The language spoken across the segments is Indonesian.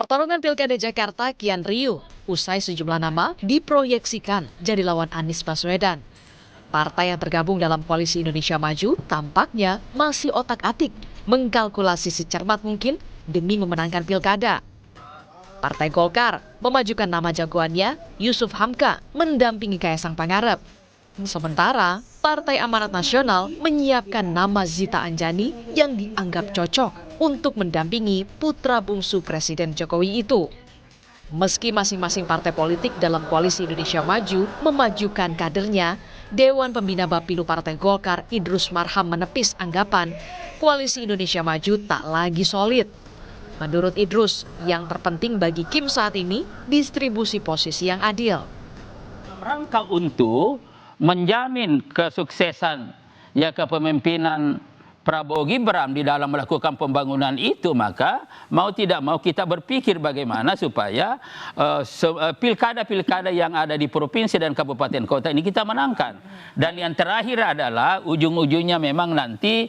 Pertarungan Pilkada Jakarta kian riuh, usai sejumlah nama diproyeksikan jadi lawan Anies Baswedan. Partai yang tergabung dalam Koalisi Indonesia Maju tampaknya masih otak-atik mengkalkulasi secermat mungkin demi memenangkan pilkada. Partai Golkar memajukan nama jagoannya Yusuf Hamka mendampingi Kaisang Pangarep. Sementara Partai Amanat Nasional menyiapkan nama Zita Anjani yang dianggap cocok untuk mendampingi putra bungsu Presiden Jokowi itu. Meski masing-masing partai politik dalam Koalisi Indonesia Maju memajukan kadernya, Dewan Pembina Bapilu Partai Golkar Idrus Marham menepis anggapan Koalisi Indonesia Maju tak lagi solid. Menurut Idrus, yang terpenting bagi Kim saat ini distribusi posisi yang adil. Rangka untuk menjamin kesuksesan kepemimpinan Prabowo Gibran di dalam melakukan pembangunan itu, maka mau tidak mau kita berpikir bagaimana supaya pilkada-pilkada yang ada di provinsi dan kabupaten kota ini kita menangkan. Dan yang terakhir adalah ujung-ujungnya memang nanti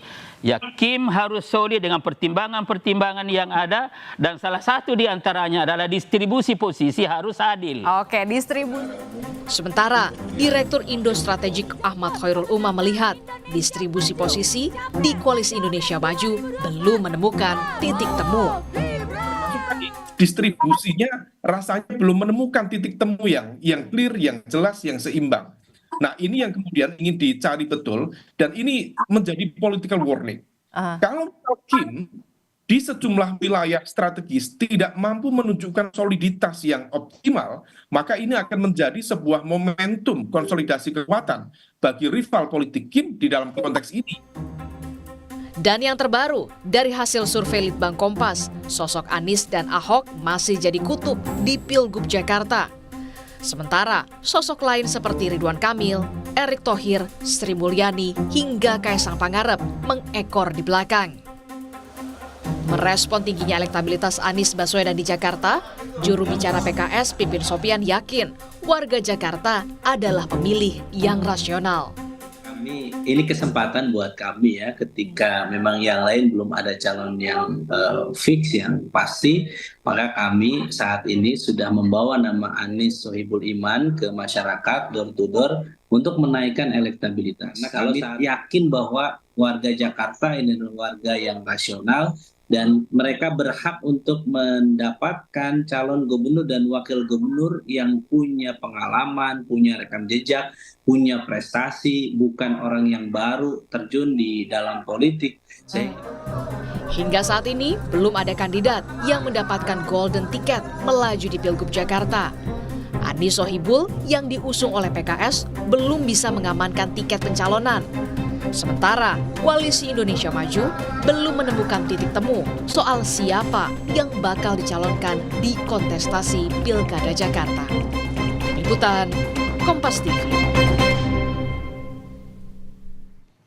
Kim harus solid dengan pertimbangan-pertimbangan yang ada, dan salah satu di antaranya adalah distribusi posisi harus adil. Oke, distribusi. Sementara Direktur Indo Strategik Ahmad Khairul Umam melihat distribusi posisi di Koalisi Indonesia Maju belum menemukan titik temu. Distribusinya rasanya belum menemukan titik temu yang clear, yang jelas, yang seimbang. Nah, ini yang kemudian ingin dicari betul, dan ini menjadi political warning. Kalau Kim di sejumlah wilayah strategis tidak mampu menunjukkan soliditas yang optimal, maka ini akan menjadi sebuah momentum konsolidasi kekuatan bagi rival politik Kim di dalam konteks ini. Dan yang terbaru, dari hasil survei Litbang Kompas, sosok Anies dan Ahok masih jadi kutub di Pilgub Jakarta. Sementara sosok lain seperti Ridwan Kamil, Erick Thohir, Sri Mulyani, hingga Kaisang Pangarep mengekor di belakang. Merespon tingginya elektabilitas Anies Baswedan di Jakarta, juru bicara PKS Pipin Sopian yakin warga Jakarta adalah pemilih yang rasional. Ini kesempatan buat kami ya, ketika memang yang lain belum ada calon yang fix, yang pasti, maka kami saat ini sudah membawa nama Anies Sohibul Iman ke masyarakat door to door untuk menaikkan elektabilitas. Nah, kami yakin bahwa warga Jakarta ini adalah warga yang rasional, dan mereka berhak untuk mendapatkan calon gubernur dan wakil gubernur yang punya pengalaman, punya rekam jejak, punya prestasi, bukan orang yang baru terjun di dalam politik. Hingga saat ini, belum ada kandidat yang mendapatkan golden ticket melaju di Pilgub Jakarta. Anies Sohibul yang diusung oleh PKS belum bisa mengamankan tiket pencalonan. Sementara Koalisi Indonesia Maju belum menemukan titik temu soal siapa yang bakal dicalonkan di kontestasi Pilkada Jakarta. Liputan Kompas TV.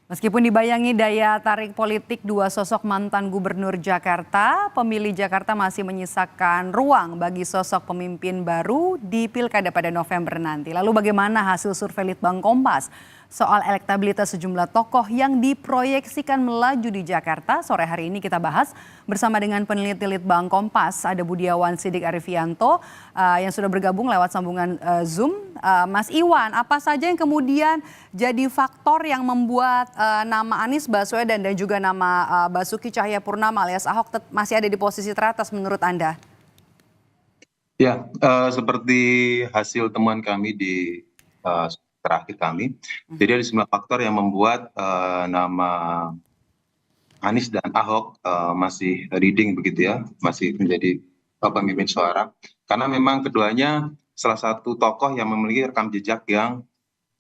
Meskipun dibayangi daya tarik politik dua sosok mantan gubernur Jakarta, pemilih Jakarta masih menyisakan ruang bagi sosok pemimpin baru di Pilkada pada November nanti. Lalu bagaimana hasil survei Litbang Kompas soal elektabilitas sejumlah tokoh yang diproyeksikan melaju di Jakarta? Sore hari ini kita bahas bersama dengan peneliti Litbang Kompas, ada Budiawan Sidik Arifianto yang sudah bergabung lewat sambungan Zoom. Mas Iwan, apa saja yang kemudian jadi faktor yang membuat nama Anies Baswedan dan juga nama Basuki Cahayapurnama alias Ahok masih ada di posisi teratas menurut Anda? Ya, seperti hasil temuan kami di terakhir kami, jadi ada sejumlah faktor yang membuat nama Anies dan Ahok masih leading begitu ya, masih menjadi pemimpin suara, karena memang keduanya salah satu tokoh yang memiliki rekam jejak yang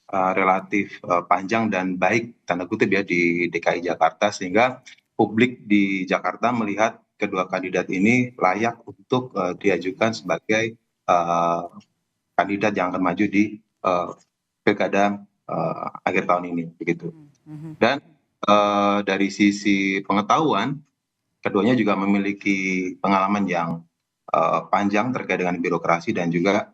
relatif panjang dan baik tanda kutip ya di DKI Jakarta, sehingga publik di Jakarta melihat kedua kandidat ini layak untuk diajukan sebagai kandidat yang akan maju di Pilkada akhir tahun ini begitu. Dan dari sisi pengetahuan, keduanya juga memiliki pengalaman yang panjang terkait dengan birokrasi dan juga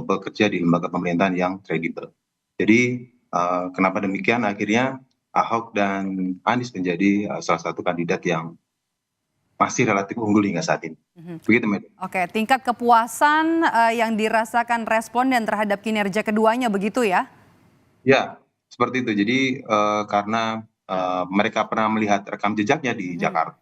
bekerja di lembaga pemerintahan yang kredibel. Jadi kenapa demikian, akhirnya Ahok dan Anies menjadi salah satu kandidat yang masih relatif unggul hingga saat ini. Begitu, Mbak. Oke, tingkat kepuasan yang dirasakan responden terhadap kinerja keduanya begitu ya? Ya, seperti itu. Jadi karena mereka pernah melihat rekam jejaknya di Jakarta,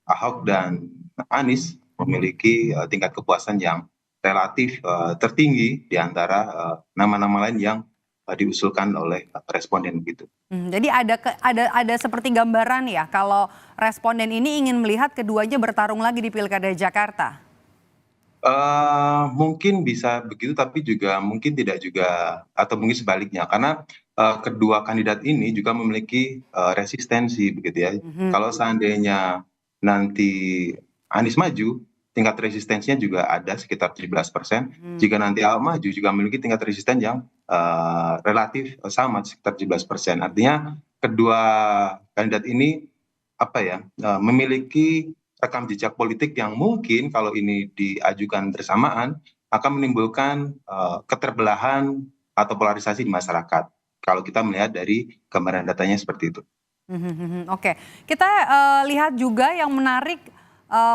Ahok dan Anies memiliki tingkat kepuasan yang relatif tertinggi di antara nama-nama lain yang diusulkan oleh responden begitu. Jadi ada seperti gambaran ya kalau responden ini ingin melihat keduanya bertarung lagi di Pilkada Jakarta. Mungkin bisa begitu, tapi juga mungkin tidak juga, atau mungkin sebaliknya, karena kedua kandidat ini juga memiliki resistensi begitu ya. Kalau seandainya nanti Anies maju, tingkat resistensinya juga ada sekitar 17%. Jika nanti Ahok maju, juga memiliki tingkat resisten yang relatif sama sekitar 17%. Artinya kedua kandidat ini memiliki rekam jejak politik yang mungkin kalau ini diajukan bersamaan akan menimbulkan keterbelahan atau polarisasi di masyarakat. Kalau kita melihat dari gambaran datanya seperti itu. Oke, kita lihat juga yang menarik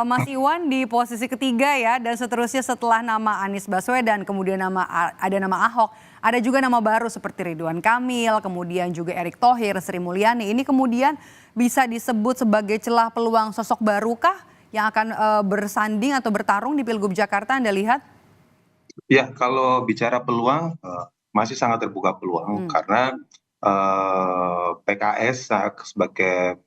Mas Iwan di posisi ketiga ya, dan seterusnya setelah nama Anies Baswedan, kemudian ada nama Ahok, ada juga nama baru seperti Ridwan Kamil, kemudian juga Erick Thohir, Sri Mulyani. Ini kemudian bisa disebut sebagai celah peluang sosok barukah yang akan bersanding atau bertarung di Pilgub Jakarta, Anda lihat? Ya, kalau bicara peluang masih sangat terbuka peluang karena PKS sebagai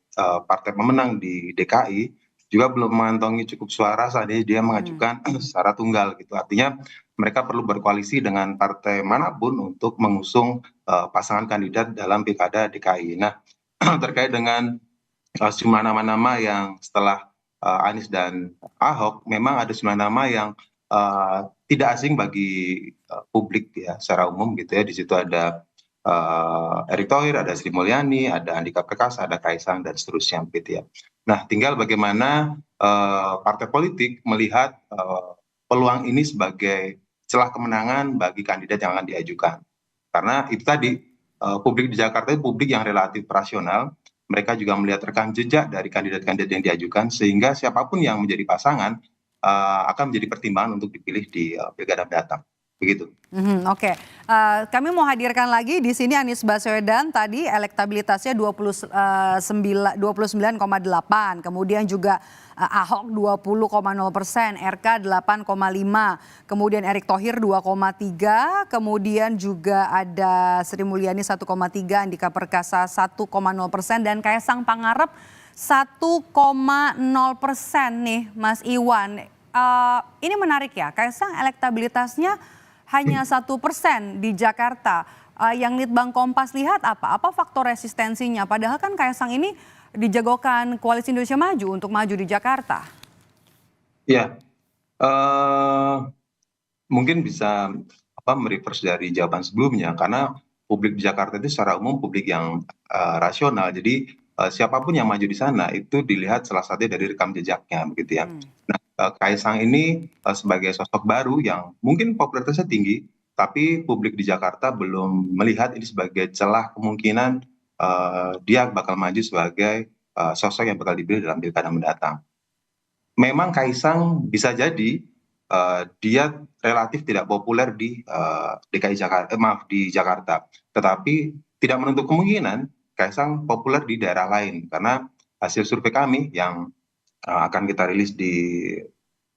partai pemenang di DKI juga belum mengantongi cukup suara saat ini dia mengajukan secara tunggal gitu. Artinya mereka perlu berkoalisi dengan partai manapun untuk mengusung pasangan kandidat dalam Pilkada DKI. Nah, terkait dengan sejumlah nama-nama yang setelah Anies dan Ahok, memang ada sejumlah nama yang tidak asing bagi publik ya secara umum gitu ya. Di situ ada Erick Thohir, ada Sri Mulyani, ada Andika Perkasa, ada Kaisang dan seterusnya gitu ya. Nah, tinggal bagaimana partai politik melihat peluang ini sebagai celah kemenangan bagi kandidat yang akan diajukan. Karena itu tadi publik di Jakarta itu publik yang relatif rasional. Mereka juga melihat rekam jejak dari kandidat-kandidat yang diajukan, sehingga siapapun yang menjadi pasangan akan menjadi pertimbangan untuk dipilih di pilkada mendatang. Begitu. Oke, kami mau hadirkan lagi di sini Anies Baswedan tadi elektabilitasnya 29,8, kemudian juga Ahok 20,0%, RK 8,5, kemudian Erick Thohir 2,3, kemudian juga ada Sri Mulyani 1,3, Andika Perkasa 1,0%, dan Kaisang Pangarep 1,0% nih, Mas Iwan. Ini menarik ya, Kaisang elektabilitasnya hanya 1% di Jakarta. Yang Litbang Kompas lihat apa faktor resistensinya? Padahal kan Kaisang ini dijagokan Koalisi Indonesia Maju untuk maju di Jakarta. Ya, mungkin bisa mereverse dari jawaban sebelumnya, karena publik di Jakarta itu secara umum publik yang rasional. Jadi siapapun yang maju di sana itu dilihat salah satunya dari rekam jejaknya begitu ya. Nah, Kaisang ini sebagai sosok baru yang mungkin popularitasnya tinggi, tapi publik di Jakarta belum melihat ini sebagai celah kemungkinan dia bakal maju sebagai sosok yang bakal dipilih dalam pilkada mendatang. Memang Kaisang bisa jadi dia relatif tidak populer di DKI Jakarta, di Jakarta, tetapi tidak menutup kemungkinan Kaisang populer di daerah lain, karena hasil survei kami yang akan kita rilis di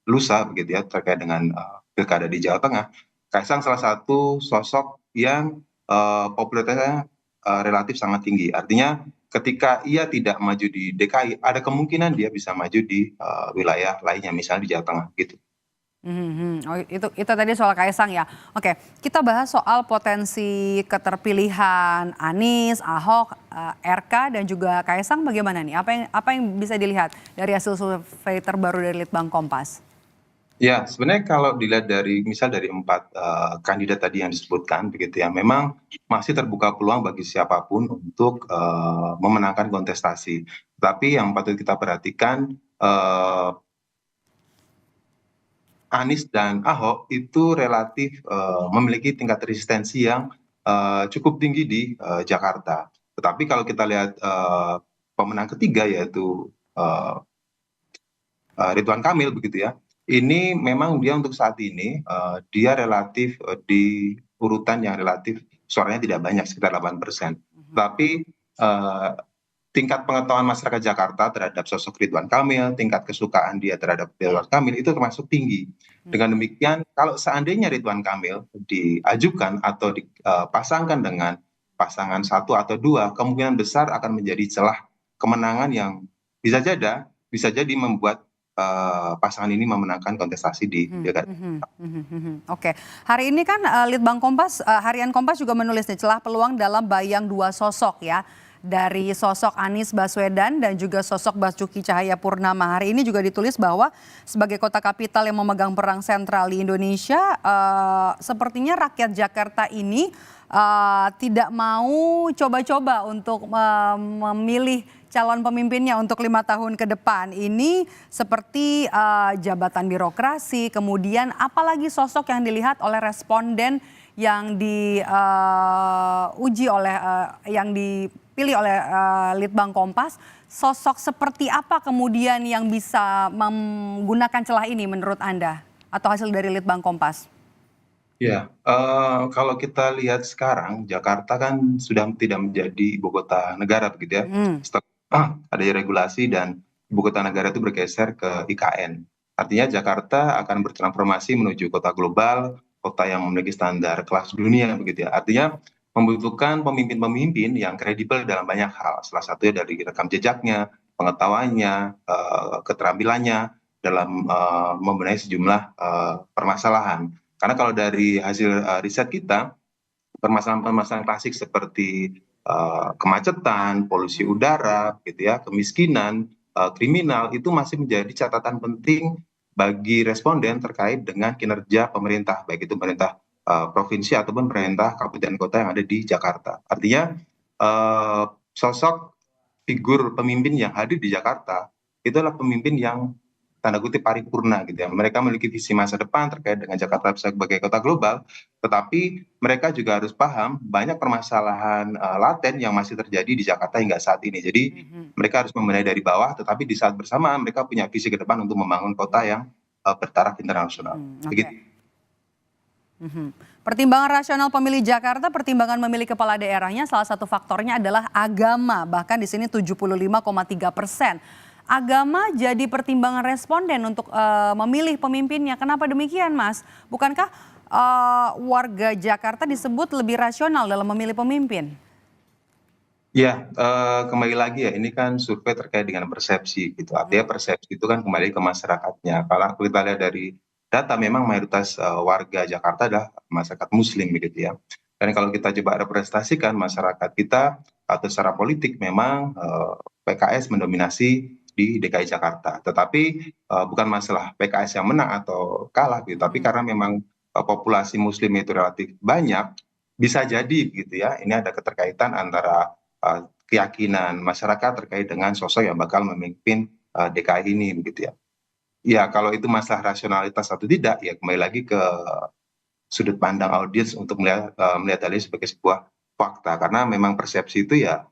lusa begitu ya terkait dengan pilkada di Jawa Tengah, Kaisang salah satu sosok yang popularitasnya relatif sangat tinggi. Artinya ketika ia tidak maju di DKI, ada kemungkinan dia bisa maju di wilayah lainnya, misalnya di Jawa Tengah gitu. Oh, itu tadi soal Kaisang ya. Oke, kita bahas soal potensi keterpilihan Anies, Ahok, RK dan juga Kaisang bagaimana nih? Apa yang bisa dilihat dari hasil survei terbaru dari Litbang Kompas? Ya, sebenarnya kalau dilihat dari misal dari 4 kandidat tadi yang disebutkan begitu ya, memang masih terbuka peluang bagi siapapun untuk memenangkan kontestasi. Tapi yang patut kita perhatikan, Anies dan Ahok itu relatif memiliki tingkat resistensi yang cukup tinggi di Jakarta. Tetapi kalau kita lihat pemenang ketiga yaitu Ridwan Kamil begitu ya. Ini memang dia untuk saat ini dia relatif di urutan yang relatif suaranya tidak banyak, sekitar 8%. Tapi tingkat pengetahuan masyarakat Jakarta terhadap sosok Ridwan Kamil, tingkat kesukaan dia terhadap Ridwan Kamil itu termasuk tinggi. Dengan demikian, kalau seandainya Ridwan Kamil diajukan atau dipasangkan dengan pasangan 1 atau 2, kemungkinan besar akan menjadi celah kemenangan yang bisa jadi membuat pasangan ini memenangkan kontestasi di pilkada. Oke, hari ini kan Litbang Kompas, Harian Kompas juga menulis nih celah peluang dalam bayang 2 sosok ya. Dari sosok Anies Baswedan dan juga sosok Basuki Cahayapurnama. Hari ini juga ditulis bahwa sebagai kota kapital yang memegang peran sentral di Indonesia, sepertinya rakyat Jakarta ini tidak mau coba-coba untuk memilih calon pemimpinnya untuk 5 tahun ke depan. Ini seperti jabatan birokrasi, kemudian apalagi sosok yang dilihat oleh responden yang diuji oleh yang dipilih oleh Litbang Kompas, sosok seperti apa kemudian yang bisa menggunakan celah ini menurut Anda atau hasil dari Litbang Kompas? Ya, kalau kita lihat sekarang Jakarta kan sudah tidak menjadi ibu kota negara begitu ya. Setelah ada regulasi dan ibu kota negara itu bergeser ke IKN. Artinya Jakarta akan bertransformasi menuju kota global, kota yang memiliki standar kelas dunia begitu ya. Artinya membutuhkan pemimpin-pemimpin yang kredibel dalam banyak hal. Salah satunya dari rekam jejaknya, pengetahuannya, keterampilannya dalam membenahi sejumlah permasalahan. Karena kalau dari hasil riset kita, permasalahan-permasalahan klasik seperti kemacetan, polusi udara, gitu ya, kemiskinan, kriminal itu masih menjadi catatan penting bagi responden terkait dengan kinerja pemerintah, baik itu pemerintah provinsi ataupun pemerintah kabupaten kota yang ada di Jakarta. Artinya sosok figur pemimpin yang hadir di Jakarta itu adalah pemimpin yang tanda kutip paripurna gitu ya. Mereka memiliki visi masa depan terkait dengan Jakarta sebagai kota global, tetapi mereka juga harus paham banyak permasalahan laten yang masih terjadi di Jakarta hingga saat ini. Jadi mereka harus membenahi dari bawah, tetapi di saat bersamaan mereka punya visi ke depan untuk membangun kota yang bertaraf internasional. Begitu. Pertimbangan rasional pemilih Jakarta, pertimbangan memilih kepala daerahnya, salah satu faktornya adalah agama. Bahkan di sini 75,3%. Agama jadi pertimbangan responden untuk memilih pemimpinnya. Kenapa demikian, Mas? Bukankah warga Jakarta disebut lebih rasional dalam memilih pemimpin? Ya, kembali lagi ya, ini kan survei terkait dengan persepsi gitu. Artinya persepsi itu kan kembali ke masyarakatnya. Kalau kita lihat dari data, memang mayoritas warga Jakarta adalah masyarakat Muslim begitu ya. Dan kalau kita coba representasikan masyarakat kita atau secara politik, memang PKS mendominasi di DKI Jakarta. Tetapi bukan masalah PKS yang menang atau kalah gitu, tapi karena memang populasi Muslim itu relatif banyak, bisa jadi gitu ya, ini ada keterkaitan antara keyakinan masyarakat terkait dengan sosok yang bakal memimpin DKI ini begitu ya. Ya kalau itu masalah rasionalitas atau tidak, ya kembali lagi ke sudut pandang audiens untuk melihat hal ini sebagai sebuah fakta, karena memang persepsi itu ya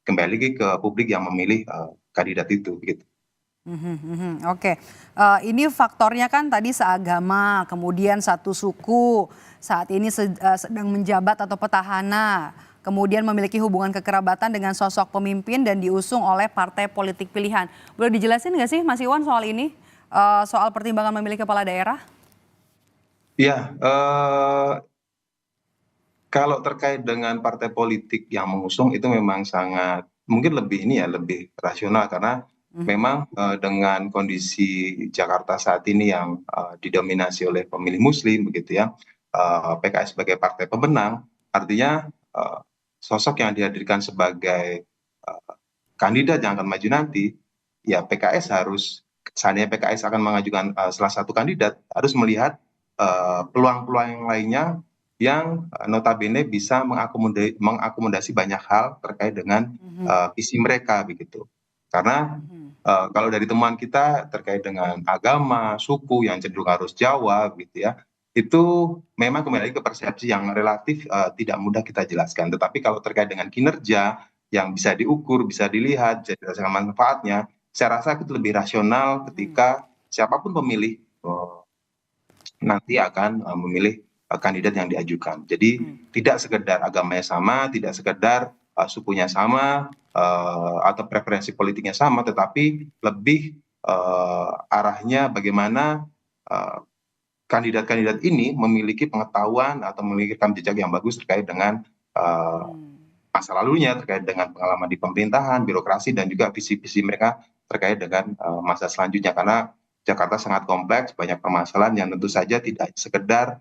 kembali lagi ke publik yang memilih kandidat itu begitu. Oke, ini faktornya kan tadi seagama, kemudian satu suku, saat ini sedang menjabat atau petahana, kemudian memiliki hubungan kekerabatan dengan sosok pemimpin dan diusung oleh partai politik pilihan. Boleh dijelasin nggak sih Mas Iwan soal ini, soal pertimbangan memilih kepala daerah? Ya, kalau terkait dengan partai politik yang mengusung itu memang sangat mungkin lebih ini ya, lebih rasional karena memang dengan kondisi Jakarta saat ini yang didominasi oleh pemilih Muslim begitu ya, PKS sebagai partai pemenang, artinya sosok yang dihadirkan sebagai kandidat yang akan maju nanti, ya PKS harus, seandainya PKS akan mengajukan salah satu kandidat, harus melihat peluang-peluang yang lainnya yang notabene bisa mengakomodasi banyak hal terkait dengan visi mereka begitu. Karena kalau dari temuan kita terkait dengan agama, suku yang cenderung harus Jawa gitu ya, itu memang kembali ke persepsi yang relatif tidak mudah kita jelaskan. Tetapi kalau terkait dengan kinerja yang bisa diukur, bisa dilihat, bisa dirasakan manfaatnya, saya rasa itu lebih rasional ketika siapapun pemilih nanti akan memilih kandidat yang diajukan. Jadi tidak sekedar agamanya sama, tidak sekedar sukunya sama atau preferensi politiknya sama, tetapi lebih arahnya bagaimana kandidat-kandidat ini memiliki pengetahuan atau memiliki rekam jejak yang bagus terkait dengan masa lalunya, terkait dengan pengalaman di pemerintahan, birokrasi, dan juga visi-visi mereka terkait dengan masa selanjutnya. Karena Jakarta sangat kompleks, banyak permasalahan yang tentu saja tidak sekedar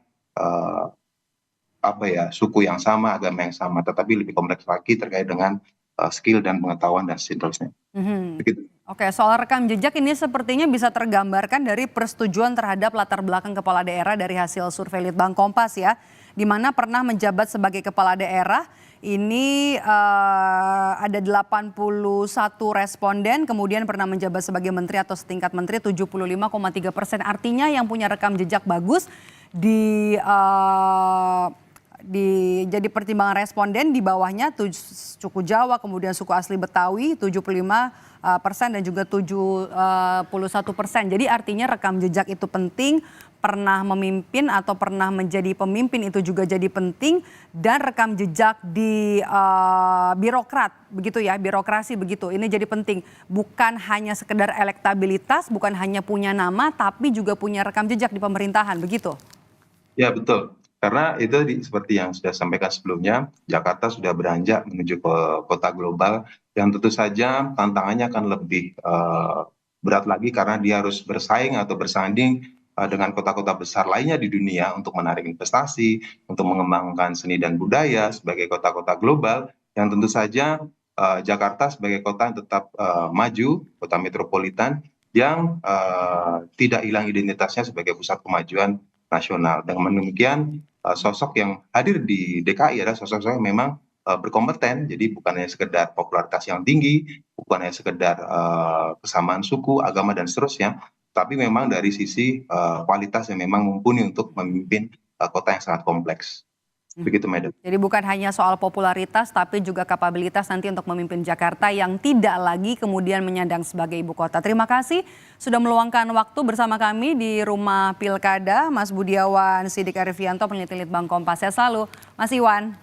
suku yang sama, agama yang sama, tetapi lebih kompleks lagi terkait dengan skill dan pengetahuan dan seterusnya. Begitu. Oke, soal rekam jejak ini sepertinya bisa tergambarkan dari persetujuan terhadap latar belakang kepala daerah dari hasil survei Litbang Kompas ya, di mana pernah menjabat sebagai kepala daerah. Ini ada 81 responden, kemudian pernah menjabat sebagai menteri atau setingkat menteri 75,3%. Artinya yang punya rekam jejak bagus jadi pertimbangan responden di bawahnya suku Jawa, kemudian suku asli Betawi 75% dan juga 71%. Jadi artinya rekam jejak itu penting, pernah memimpin atau pernah menjadi pemimpin itu juga jadi penting, dan rekam jejak di birokrat begitu ya, birokrasi begitu. Ini jadi penting, bukan hanya sekedar elektabilitas, bukan hanya punya nama, tapi juga punya rekam jejak di pemerintahan begitu. Ya betul. Karena itu seperti yang sudah sampaikan sebelumnya, Jakarta sudah beranjak menuju ke kota global yang tentu saja tantangannya akan lebih berat lagi karena dia harus bersaing atau bersanding dengan kota-kota besar lainnya di dunia untuk menarik investasi, untuk mengembangkan seni dan budaya sebagai kota-kota global yang tentu saja Jakarta sebagai kota yang tetap maju, kota metropolitan yang tidak hilang identitasnya sebagai pusat kemajuan nasional. Dengan demikian sosok yang hadir di DKI adalah sosok yang memang berkompeten, jadi bukan hanya sekedar popularitas yang tinggi, bukan hanya sekedar kesamaan suku, agama, dan seterusnya, tapi memang dari sisi kualitas yang memang mumpuni untuk memimpin kota yang sangat kompleks. Begitu, Madam. Jadi bukan hanya soal popularitas, tapi juga kapabilitas nanti untuk memimpin Jakarta yang tidak lagi kemudian menyandang sebagai ibu kota. Terima kasih sudah meluangkan waktu bersama kami di Rumah Pilkada, Mas Budiawan Sidik Arifianto, peneliti Litbang Kompas. Saya selalu, Mas Iwan.